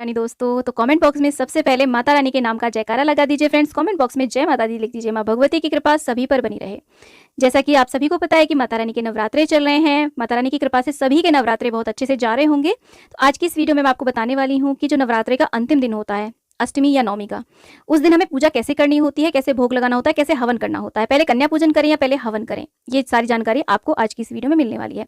रानी दोस्तों, तो comment box में सबसे पहले माता रानी के नाम का जयकारा लगा दीजिए फ्रेंड्स। कमेंट बॉक्स में जय माता दी लिख दीजिए। माँ भगवती की कृपा सभी पर बनी रहे। जैसा कि आप सभी को पता है कि माता रानी के नवरात्रे चल रहे हैं। माता रानी की कृपा से सभी के नवरात्रे बहुत अच्छे से जा रहे होंगे। तो आज की इस वीडियो में मैं आपको बताने वाली हूँ कि जो नवरात्रे का अंतिम दिन होता है, अष्टमी या नवमी का, उस दिन हमें पूजा कैसे करनी होती है, कैसे भोग लगाना होता है, कैसे हवन करना होता है, पहले कन्या पूजन करें या पहले हवन करें, ये सारी जानकारी आपको आज की इस वीडियो में मिलने वाली है।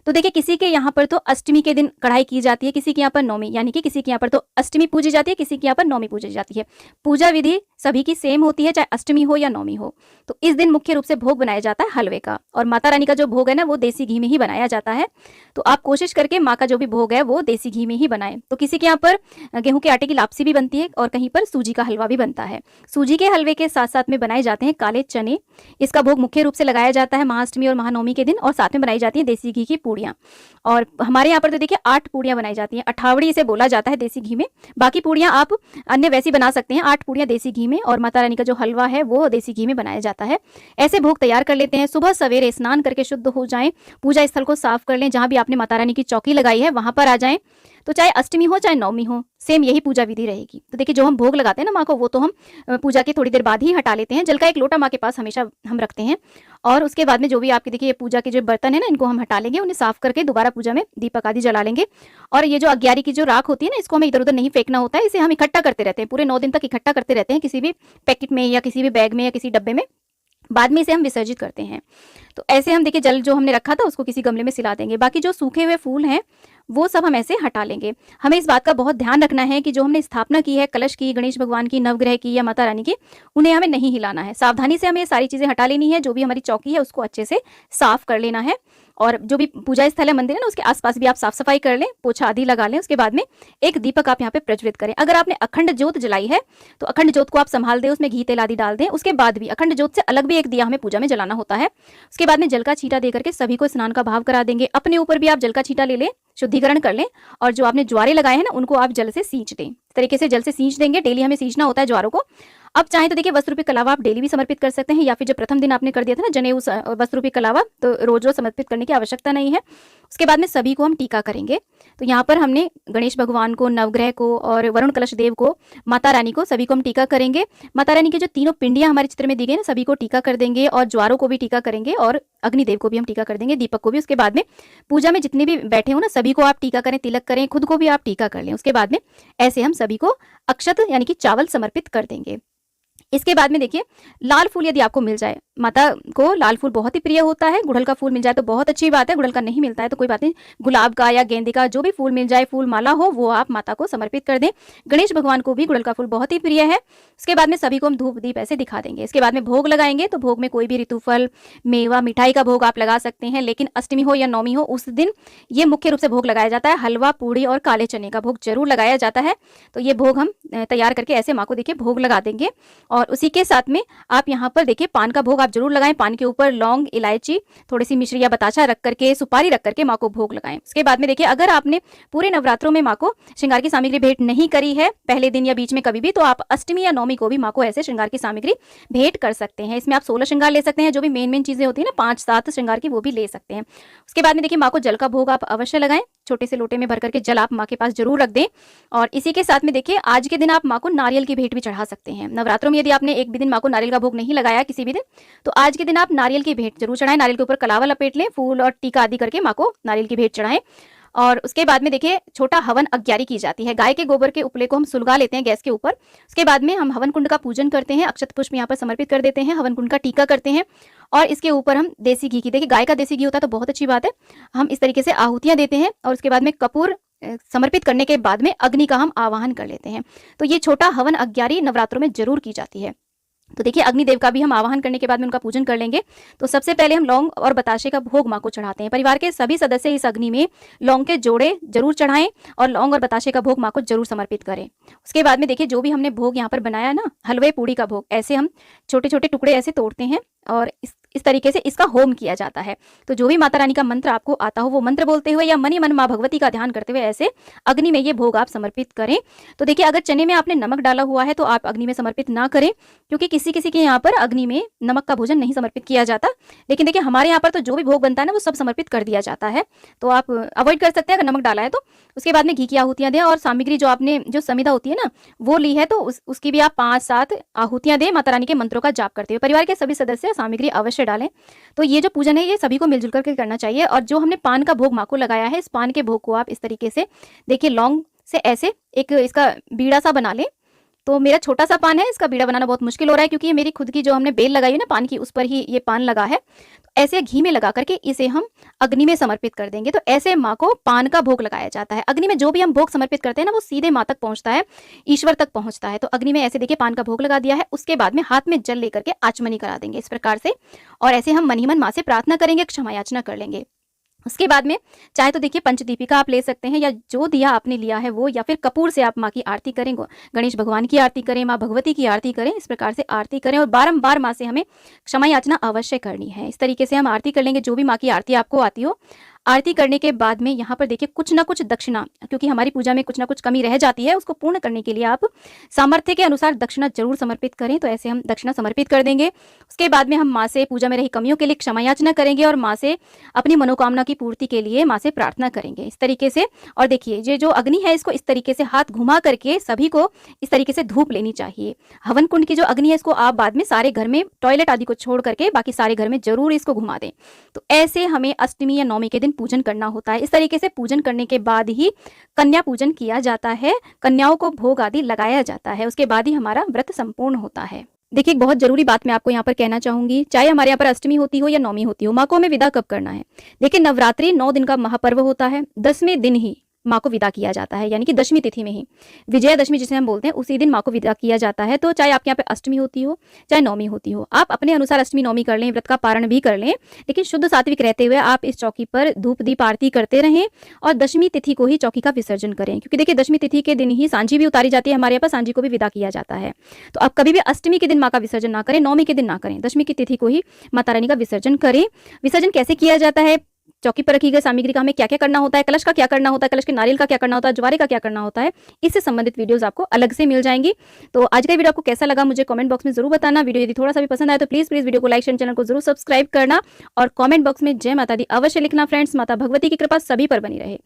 तो देखिए, किसी के यहाँ पर तो अष्टमी के दिन कढ़ाई की जाती है, किसी के यहाँ पर नवमी, यानी कि किसी के यहाँ पर तो अष्टमी पूजी जाती है, किसी के यहाँ पर नवमी पूजी जाती है। पूजा विधि सभी की सेम होती है, चाहे अष्टमी हो या नवमी हो। तो इस दिन मुख्य रूप से भोग बनाया जाता है हलवे का, और माता रानी का जो भोग है ना, वो देसी घी में ही बनाया जाता है। तो आप कोशिश करके माँ का जो भी भोग है वो देसी घी में ही बनाएं। तो किसी के यहाँ पर गेहूं के आटे की लापसी भी बनती है और कहीं पर सूजी का हलवा भी बनता है। सूजी के हलवे के साथ साथ में बनाए जाते हैं काले चने। इसका भोग मुख्य रूप से लगाया जाता है महाअष्टमी और महानवमी के दिन, और साथ में बनाई जाती है देसी घी की पूड़ियाँ। और हमारे यहाँ पर तो देखिए 8 पूड़ियाँ बनाई जाती हैं, अठावड़ी इसे बोला जाता है देसी घी में। बाकी पूड़ियाँ आप अन्य वैसी बना सकते हैं, 8 पूड़ियाँ देसी घी में, और माता रानी का जो हलवा है वो देसी घी में बनाया जाता है। ऐसे भोग तैयार कर लेते हैं। सुबह सवेरे स्नान करके शुद्ध हो जाएं, पूजा स्थल को साफ कर लें, जहां भी आपने माता रानी की चौकी लगाई है वहां पर आ जाएं। तो चाहे अष्टमी हो चाहे नवमी हो, सेम यही पूजा विधि रहेगी। तो देखिए, जो हम भोग लगाते हैं ना माँ को, वो तो हम पूजा के थोड़ी देर बाद ही हटा लेते हैं। जल का एक लोटा माँ के पास हमेशा हम रखते हैं, और उसके बाद में जो भी आपके देखिए पूजा के जो बर्तन है ना, इनको हम हटा लेंगे, उन्हें साफ करके दोबारा पूजा में दीपक आदि जला लेंगे। और ये जो अग्यारी की जो राख होती है ना, इसको हमें इधर उधर नहीं फेंकना होता है। इसे हम इकट्ठा करते रहते हैं, पूरे 9 दिन तक इकट्ठा करते रहते हैं, किसी भी पैकेट में या किसी भी बैग में या किसी डब्बे में। बाद में इसे हम विसर्जित करते हैं। तो ऐसे हम देखिए, जल जो हमने रखा था उसको किसी गमले में सिला देंगे। बाकी जो सूखे हुए फूल हैं वो सब हम ऐसे हटा लेंगे। हमें इस बात का बहुत ध्यान रखना है कि जो हमने स्थापना की है कलश की, गणेश भगवान की, नवग्रह की या माता रानी की, उन्हें हमें नहीं हिलाना है। सावधानी से हमें ये सारी चीजें हटा लेनी है। जो भी हमारी चौकी है उसको अच्छे से साफ कर लेना है, और जो भी पूजा स्थल है, मंदिर है ना, उसके आसपास भी आप साफ सफाई कर लें, पोछा आदि लगा लें। उसके बाद में एक दीपक आप यहाँ पे प्रज्वलित करें। अगर आपने अखंड ज्योत जलाई है तो अखंड ज्योत को आप संभाल दें, उसमें घी तेल आदि डाल दें। उसके बाद भी अखंड ज्योत से अलग भी एक दिया हमें पूजा में जलाना होता है। उसके बाद में जल का छींटा दे करके सभी को स्नान का भाव करा देंगे। अपने ऊपर भी आप जल का छींटा ले लें, शुद्धिकरण कर लें, और जो आपने ज्वारे लगाए हैं ना, उनको आप जल से सींच दें। इस तरीके से जल से सींच देंगे। डेली हमें सींचना होता है ज्वारों को। अब चाहे तो देखिए, वस्त्र रूपी कलावा आप डेली भी समर्पित कर सकते हैं, या फिर जो प्रथम दिन आपने कर दिया था ना जनेऊ वस्त्र रूपी कलावा, तो रोज रोज समर्पित करने की आवश्यकता नहीं है। उसके बाद में सभी को हम टीका करेंगे। तो यहाँ पर हमने गणेश भगवान को, नवग्रह को, और वरुण कलश देव को, माता रानी को, सभी को हम टीका करेंगे। माता रानी की जो तीनों पिंडियां हमारे चित्र में दी गई ना, सभी को टीका कर देंगे, और ज्वारों को भी टीका करेंगे, और अग्निदेव को भी हम टीका कर देंगे, दीपक को भी। उसके बाद में पूजा में जितने भी बैठे हो ना, सभी को आप टीका करें, तिलक करें, खुद को भी आप टीका कर लें। उसके बाद में ऐसे हम सभी को अक्षत यानी कि चावल समर्पित कर देंगे। इसके बाद में देखिए, लाल फूल यदि आपको मिल जाए, माता को लाल फूल बहुत ही प्रिय होता है। गुड़हल का फूल मिल जाए तो बहुत अच्छी बात है, गुड़हल का नहीं मिलता है तो कोई बात नहीं, गुलाब का या गेंदे का जो भी फूल मिल जाए, फूल माला हो, वो आप माता को समर्पित कर दें। गणेश भगवान को भी गुड़हल का फूल बहुत ही प्रिय है। उसके बाद में सभी को हम धूप दीप ऐसे दिखा देंगे। इसके बाद में भोग लगाएंगे। तो भोग में कोई भी ऋतुफल, मेवा, मिठाई का भोग आप लगा सकते हैं, लेकिन अष्टमी हो या नवमी हो, उस दिन ये मुख्य रूप से भोग लगाया जाता है। हलवा, पूड़ी और काले चने का भोग जरूर लगाया जाता है। तो ये भोग हम तैयार करके ऐसे माँ को देखिए भोग लगा देंगे। और उसी के साथ में आप यहाँ पर देखिए, पान का भोग आप जरूर लगाएं। पान के ऊपर लौंग, इलायची, थोड़ी सी मिश्री या बताशा रख करके, सुपारी रख करके माँ को भोग लगाएं। उसके बाद में देखिए, अगर आपने पूरे नवरात्रों में माँ को श्रृंगार की सामग्री भेंट नहीं करी है, पहले दिन या बीच में कभी भी, तो आप अष्टमी या नवमी को भी माँ को ऐसे श्रृंगार की सामग्री भेंट कर सकते हैं। इसमें आप 16 श्रृंगार ले सकते हैं, जो भी मेन चीजें होती है ना, 5-7 श्रृंगार की, वो भी ले सकते हैं। उसके बाद में देखिए, माँ को जल का भोग आप अवश्य लगाएं। छोटे से लोटे में भर करके जल आप माँ के पास जरूर रख दें। और इसी के साथ में देखिए, आज के दिन आप माँ को नारियल की भेंट भी चढ़ा सकते हैं। नवरात्रों में यदि आपने एक भी दिन माँ को नारियल का भोग नहीं लगाया किसी भी दिन, तो आज के दिन आप नारियल की भेंट जरूर चढ़ाएं। नारियल के ऊपर कलावा लपेट लें, फूल और टीका आदि करके माँ को नारियल की भेंट चढ़ाएं। और उसके बाद में देखिए, छोटा हवन अग्यारी की जाती है। गाय के गोबर के उपले को हम सुलगा लेते हैं गैस के ऊपर। उसके बाद में हम हवन कुंड का पूजन करते हैं, अक्षत पुष्प यहाँ पर समर्पित कर देते हैं, हवन कुंड का टीका करते हैं, और इसके ऊपर हम देसी घी की, देखिए गाय का देसी घी होता है तो बहुत अच्छी बात है, हम इस तरीके से आहुतियां देते हैं। और उसके बाद में कपूर समर्पित करने के बाद में अग्नि का हम आवाहन कर लेते हैं। तो ये छोटा हवन अग्यारी नवरात्रों में जरूर की जाती है। तो देखिए, अग्निदेव का भी हम आवाहन करने के बाद में उनका पूजन कर लेंगे। तो सबसे पहले हम लौंग और बताशे का भोग माँ को चढ़ाते हैं। परिवार के सभी सदस्य इस अग्नि में लौंग के जोड़े जरूर चढ़ाएं, और लौंग और बताशे का भोग माँ को जरूर समर्पित करें। उसके बाद में देखिए, जो भी हमने भोग यहाँ पर बनाया ना, हलवे पूड़ी का भोग, ऐसे हम छोटे छोटे टुकड़े ऐसे तोड़ते हैं, और इस तरीके से इसका होम किया जाता है। तो जो भी माता रानी का मंत्र आपको आता हो वो मंत्र बोलते हुए या मन ही मन माँ भगवती का ध्यान करते हुए ऐसे अग्नि में ये भोग आप समर्पित करें। तो देखिए, अगर चने में आपने नमक डाला हुआ है तो आप अग्नि में समर्पित ना करें, क्योंकि किसी किसी के यहाँ पर अग्नि में नमक का भोजन नहीं समर्पित किया जाता। लेकिन देखिए, हमारे यहाँ पर तो जो भी भोग बनता है ना वो सब समर्पित कर दिया जाता है, तो आप अवॉइड कर सकते हैं अगर नमक डाला है तो। उसके बाद में घी की आहुतियां दें, और सामग्री जो आपने जो समिधा होती है ना वो ली है तो उसकी भी आप 5-7 आहुतियां दें माता रानी के मंत्रों का जाप करते हुए। परिवार के सभी सदस्य सामग्री अवश्य डालें। तो ये जो पूजन है ये सभी को मिलजुल करके करना चाहिए। और जो हमने पान का भोग माँ को लगाया है, इस पान के भोग को आप इस तरीके से देखिए लौंग से ऐसे एक इसका बीड़ा सा बना लें। तो मेरा छोटा सा पान है, इसका बीड़ा बनाना बहुत मुश्किल हो रहा है क्योंकि ये मेरी खुद की जो हमने बेल लगाई है ना पान की, उस पर ही ये पान लगा है। तो ऐसे घी में लगा करके इसे हम अग्नि में समर्पित कर देंगे। तो ऐसे माँ को पान का भोग लगाया जाता है। अग्नि में जो भी हम भोग समर्पित करते हैं ना वो सीधे माँ तक पहुंचता है, ईश्वर तक पहुंचता है। तो अग्नि में ऐसे देखिए पान का भोग लगा दिया है। उसके बाद में हाथ में जल लेकर के आचमनी करा देंगे इस प्रकार से, और ऐसे हम मन ही मन माँ से प्रार्थना करेंगे, क्षमा याचना कर लेंगे। उसके बाद में चाहे तो देखिए पंचदीपिका आप ले सकते हैं, या जो दिया आपने लिया है वो, या फिर कपूर से आप माँ की आरती करें, गणेश भगवान की आरती करें, माँ भगवती की आरती करें। इस प्रकार से आरती करें और बारंबार माँ से हमें क्षमा याचना अवश्य करनी है। इस तरीके से हम आरती कर लेंगे, जो भी माँ की आरती आपको आती हो। आरती करने के बाद में यहाँ पर देखिए कुछ ना कुछ दक्षिणा, क्योंकि हमारी पूजा में कुछ ना कुछ कमी रह जाती है, उसको पूर्ण करने के लिए आप सामर्थ्य के अनुसार दक्षिणा जरूर समर्पित करें। तो ऐसे हम दक्षिणा समर्पित कर देंगे। उसके बाद में हम माँ से पूजा में रही कमियों के लिए क्षमा याचना करेंगे और माँ से अपनी मनोकामना की पूर्ति के लिए माँ से प्रार्थना करेंगे इस तरीके से। और देखिए ये जो अग्नि है इसको इस तरीके से हाथ घुमा करके सभी को इस तरीके से धूप लेनी चाहिए। हवन कुंड की जो अग्नि है इसको आप बाद में सारे घर में टॉयलेट आदि को छोड़ करके बाकी सारे घर में जरूर इसको घुमा दें। तो ऐसे हमें अष्टमी या नवमी के दिन पूजन करना होता है। इस तरीके से पूजन करने के बाद ही कन्या पूजन किया जाता है, कन्याओं को भोग आदि लगाया जाता है, उसके बाद ही हमारा व्रत संपूर्ण होता है। देखिए एक बहुत जरूरी बात मैं आपको यहाँ पर कहना चाहूंगी, चाहे हमारे यहाँ पर अष्टमी होती हो या नवमी होती हो, माँ को हमें विदा कब करना है। देखिए नवरात्रि 9 दिन का महापर्व होता है, 10वें दिन ही माँ को विदा किया जाता है, यानी कि दशमी तिथि में ही, विजयादशमी जिसे हम बोलते हैं, उसी दिन माँ को विदा किया जाता है। तो चाहे आपके यहाँ पे अष्टमी होती हो चाहे नवमी होती हो, आप अपने अनुसार अष्टमी नवमी कर लें, व्रत का पारण भी कर लें, लेकिन शुद्ध सात्विक रहते हुए आप इस चौकी पर धूप दीप आरती करते रहें और दशमी तिथि को ही चौकी का विसर्जन करें, क्योंकि देखिए दशमी तिथि के दिन ही सांझी भी उतारी जाती है, हमारे यहाँ पर सांझी को भी विदा किया जाता है। तो आप कभी भी अष्टमी के दिन माँ का विसर्जन ना करें, नवमी के दिन ना करें, दशमी की तिथि को ही माता रानी का विसर्जन करें। विसर्जन कैसे किया जाता है, चौकी पर रखी गई सामग्री का हमें क्या क्या करना होता है, कलश का क्या करना होता है, कलश के नारियल का क्या करना होता है, ज्वारे का क्या करना होता है, इससे संबंधित वीडियोस आपको अलग से मिल जाएंगी। तो आज का वीडियो आपको कैसा लगा मुझे कमेंट बॉक्स में जरूर बताना। वीडियो यदि थोड़ा सा भी पसंद आए तो प्लीज वीडियो को लाइक शेयर, चैनल को जरूर सब्सक्राइब करना और कमेंट बॉक्स में जय माता दी अवश्य लिखना। फ्रेंड्स, माता भगवती की कृपा सभी पर बनी रहे।